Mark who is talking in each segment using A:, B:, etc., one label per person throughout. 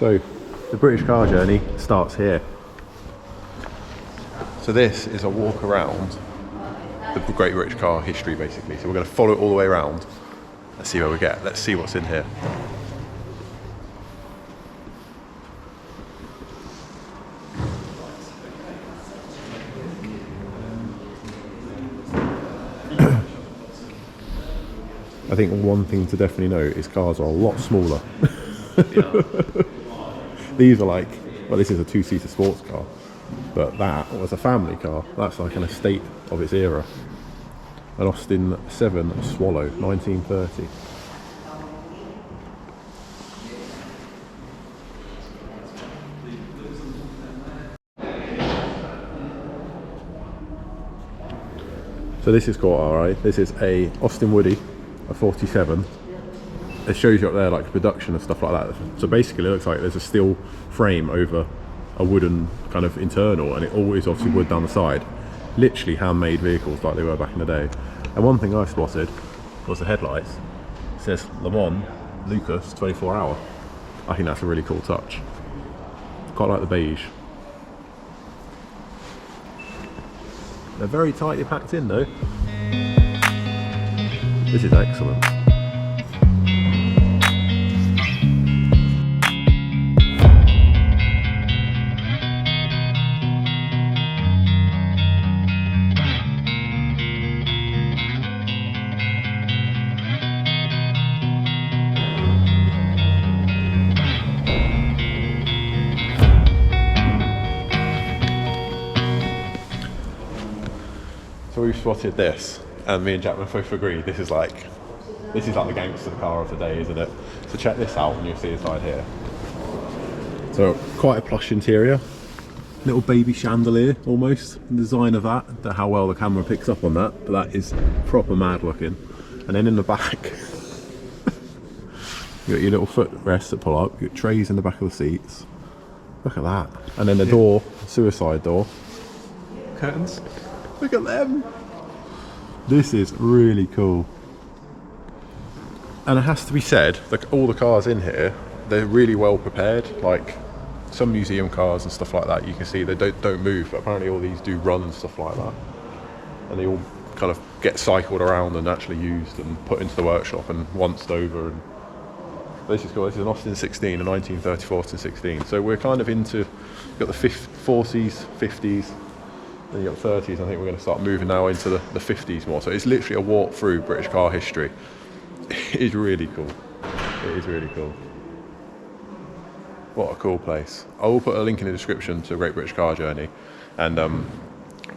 A: So the British car journey starts here. So this is a walk around the Great British car history basically. So we're going to follow it all the way around and see where we get. Let's see what's in here. I think one thing to definitely note is cars are a lot smaller.
B: Yeah.
A: These are like, well, this is a two-seater sports car, but that was a family car. That's like an estate of its era. An Austin 7 Swallow, 1930. So this is quite alright. This is a Austin Woody, a 47. It shows you up there like production and stuff like that. So basically it looks like there's a steel frame over a wooden kind of internal, and it all is obviously wood down the side. Literally handmade vehicles like they were back in the day. And one thing I spotted was the headlights. It says Le Mans Lucas 24 hour. I think that's a really cool touch. Quite like the beige. They're very tightly packed in though. This is excellent. So we've spotted this, and me and Jack both agreed this is like the gangster car of the day, isn't it? So check this out, and you'll see inside here. So quite a plush interior, little baby chandelier almost. The design of that, how well the camera picks up on that, but that is proper mad looking. And then in the back, you got your little footrests that pull up. You got trays in the back of the seats. Look at that. And then the door, suicide door.
B: Curtains.
A: Look at them. This is really cool. And it has to be said, like all the cars in here, they're really well prepared. Like some museum cars and stuff like that, you can see they don't move, but apparently all these do run and stuff like that. And they all kind of get cycled around and actually used and put into the workshop and once over. And this is cool. This is an Austin 16, a 1934 Austin 16. So we're kind of into, you've got the 40s, 50s, then you've got 30s. I think we're going to start moving now into the 50s more. So it's literally a walk through British car history. It is really cool. It is really cool. What a cool place. I will put a link in the description to Great British Car Journey, and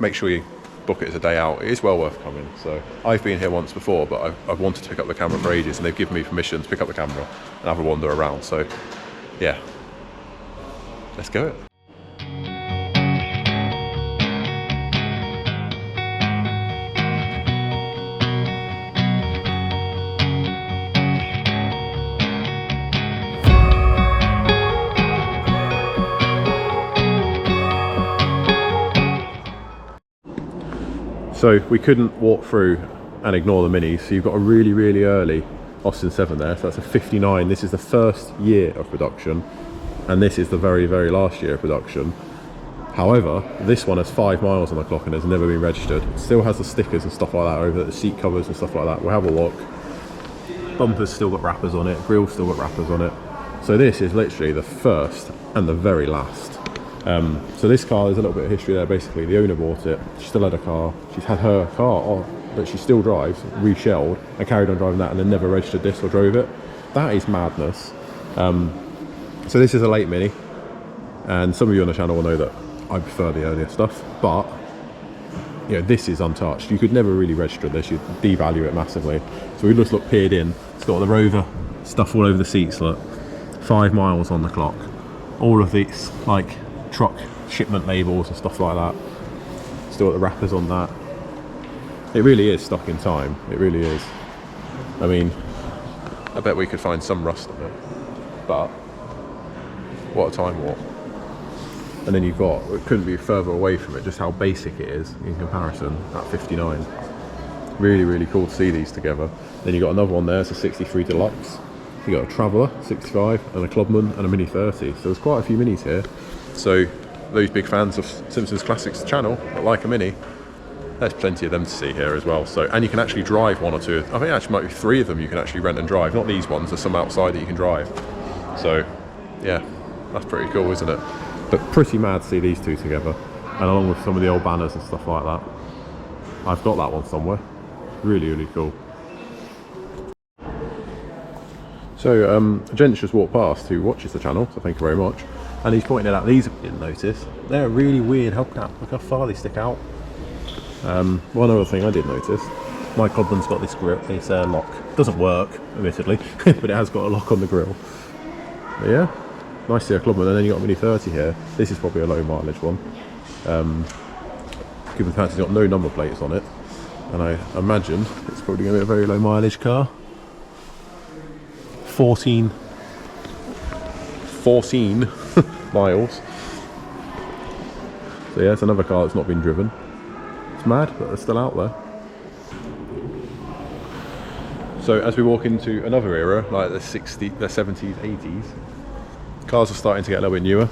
A: make sure you book it as a day out. It is well worth coming. So I've been here once before, but I've wanted to pick up the camera for ages, and they've given me permission to pick up the camera and have a wander around. So yeah, let's go. So we couldn't walk through and ignore the minis, so you've got a really, really early Austin 7 there, so that's a 59. This is the first year of production, and this is the very, very last year of production. However, this one has 5 miles on the clock and has never been registered. It still has the stickers and stuff like that over the seat covers and stuff like that. We'll have a look. Bumpers still got wrappers on it, grill's still got wrappers on it. So this is literally the first and the very last. So this car, there's a little bit of history there. Basically, the owner bought it. She still had a car. She's had her car on, that she still drives, reshelled, and carried on driving that, and then never registered this or drove it. That is madness. So this is a late Mini, and some of you on the channel will know that I prefer the earlier stuff, but you know, this is untouched. You could never really register this. You'd devalue it massively. So we just look peered in. It's got the Rover stuff all over the seats. Look, 5 miles on the clock. All of these like truck shipment labels and stuff like that. Still got the wrappers on that. It really is stuck in time. It really is. I mean, I bet we could find some rust on it, but what a time warp. And then you've got, it couldn't be further away from it, just how basic it is in comparison at 59. Really, really cool to see these together. Then you've got another one there, it's a 63 Deluxe. You got a Traveller 65 and a Clubman and a Mini 30. So there's quite a few minis here. So those big fans of Simpsons Classics channel that like a Mini, there's plenty of them to see here as well. So, and you can actually drive one or two. I think actually might be 3 of them you can actually rent and drive. Not these ones, there's some outside that you can drive. So yeah, that's pretty cool, isn't it? But pretty mad to see these two together, and along with some of the old banners and stuff like that. I've got that one somewhere. Really, really cool. So a gent's just walked past who watches the channel, so thank you very much. And he's pointed out these I didn't notice. They're a really weird hubcap. Look how far they stick out. One other thing I did notice, my Clubman's got this grille, this lock. Doesn't work, admittedly, but it has got a lock on the grille. But yeah, nice to see a Clubman. And then you got a Mini 30 here. This is probably a low mileage one. Given the fact it's got no number plates on it, and I imagine it's probably going to be a very low mileage car. 14 miles. So yeah, it's another car that's not been driven. It's mad, but they're still out there. So as we walk into another era, like the 60s, the 70s, 80s, cars are starting to get a little bit newer.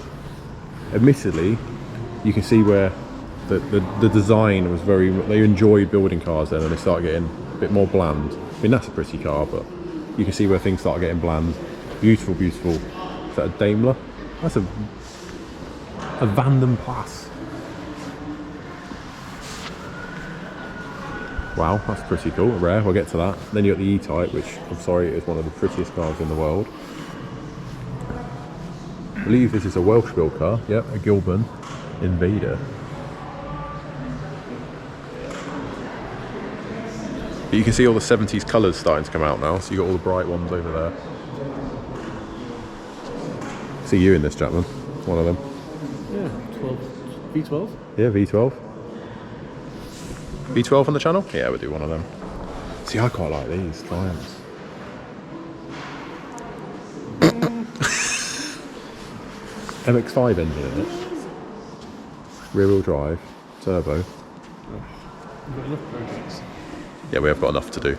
A: Admittedly, you can see where the design was very, they enjoyed building cars then, and they start getting a bit more bland. I mean, that's a pretty car, but you can see where things start getting bland. Beautiful, beautiful. Is that a Daimler? That's a Vanden Plas. Wow, that's pretty cool. Rare, we'll get to that. Then you got the E-Type, which I'm sorry is one of the prettiest cars in the world. I believe this is a Welsh build car. Yep, a Gilburn Invader. But you can see all the 70s colours starting to come out now, so you got all the bright ones over there. See you in this, Chapman. One of them.
B: Yeah, 12. V12?
A: Yeah, V12. V12 on the channel? Yeah, we'll do one of them. See, I quite like these Triumphs. MX-5 engine in it. Rear wheel drive, turbo.
B: We've got enough projects.
A: Yeah, we have got enough to do.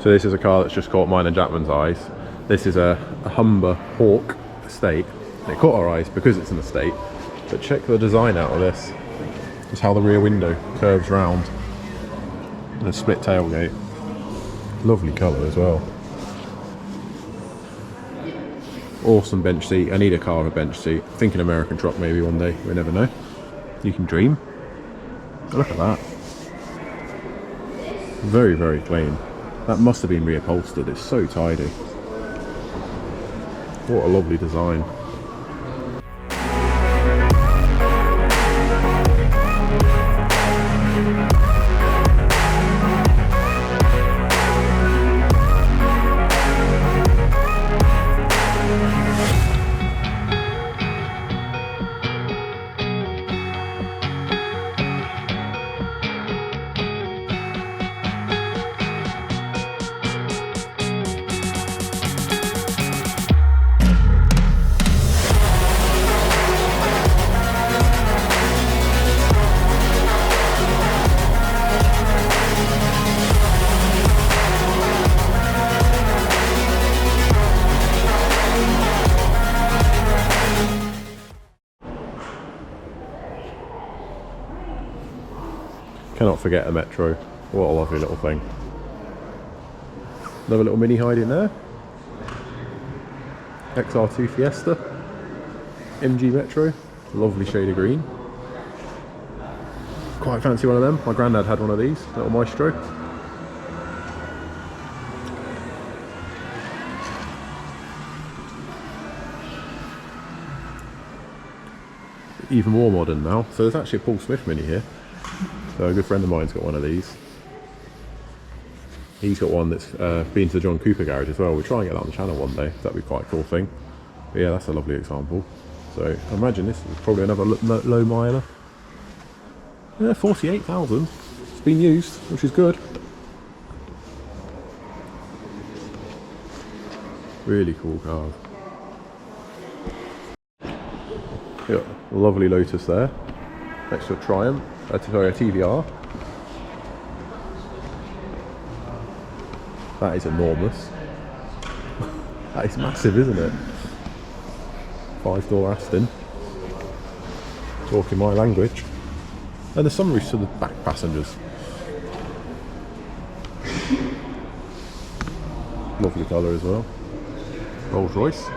A: So this is a car that's just caught mine and Jackman's eyes. This is a Humber Hawk estate. And it caught our eyes because it's an estate. But check the design out of this. Just how the rear window curves round. And a split tailgate. Lovely colour as well. Awesome bench seat. I need a car with a bench seat. I think an American truck maybe one day. We never know. You can dream. Look at that. Very, very clean. That must have been reupholstered, it's so tidy. What a lovely design. Cannot forget a Metro. What a lovely little thing. Another little Mini hiding there. XR2 Fiesta. MG Metro. Lovely shade of green. Quite fancy one of them. My granddad had one of these. Little Maestro. Even more modern now. So there's actually a Paul Smith Mini here. So a good friend of mine's got one of these. He's got one that's been to the John Cooper garage as well. We'll try and get that on the channel one day. That'd be quite a cool thing. But yeah, that's a lovely example. So imagine this is probably another low miler. Yeah, 48,000. It's been used, which is good. Really cool cars. Yeah, lovely Lotus there. Next to a Triumph. Sorry, a TVR. That is enormous. That is massive, isn't it? 5-door Aston. Talking my language. And the sunroofs to the back passengers. Lovely colour as well. Rolls Royce.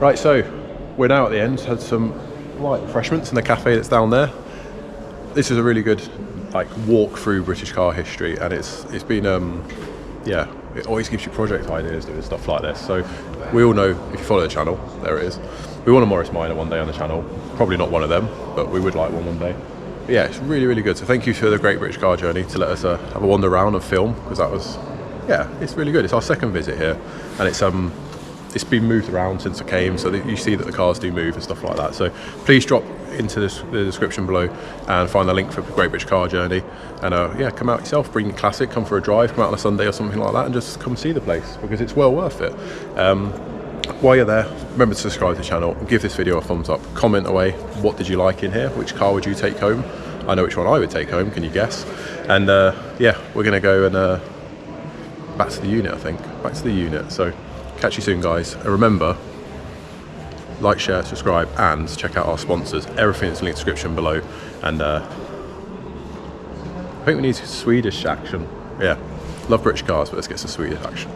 A: Right, so we're now at the end. Had some light refreshments in the cafe that's down there. This is a really good walk through British car history, and it's been yeah, it always gives you project ideas doing stuff like this. So we all know, if you follow the channel, there it is. We want a Morris Minor one day on the channel. Probably not one of them, but we would like one day. But yeah, it's really, really good. So thank you to the Great British Car Journey to let us have a wander around and film, because that was, yeah, it's really good. It's our second visit here, and it's been moved around since I came, so that you see that the cars do move and stuff like that. So please drop into the description below and find the link for the Great British Car Journey, and yeah, come out yourself, bring your classic, come for a drive, come out on a Sunday or something like that, and just come see the place, because it's well worth it. While you're there, remember to subscribe to the channel, give this video a thumbs up, comment away what did you like in here, which car would you take home. I know which one I would take home, can you guess? And yeah, we're gonna go and back to the unit, I think, back to the unit. So catch you soon, guys, and remember, like, share, subscribe, and check out our sponsors. Everything is in the description below. And I think we need Swedish action. Yeah, love British cars, but let's get some Swedish action.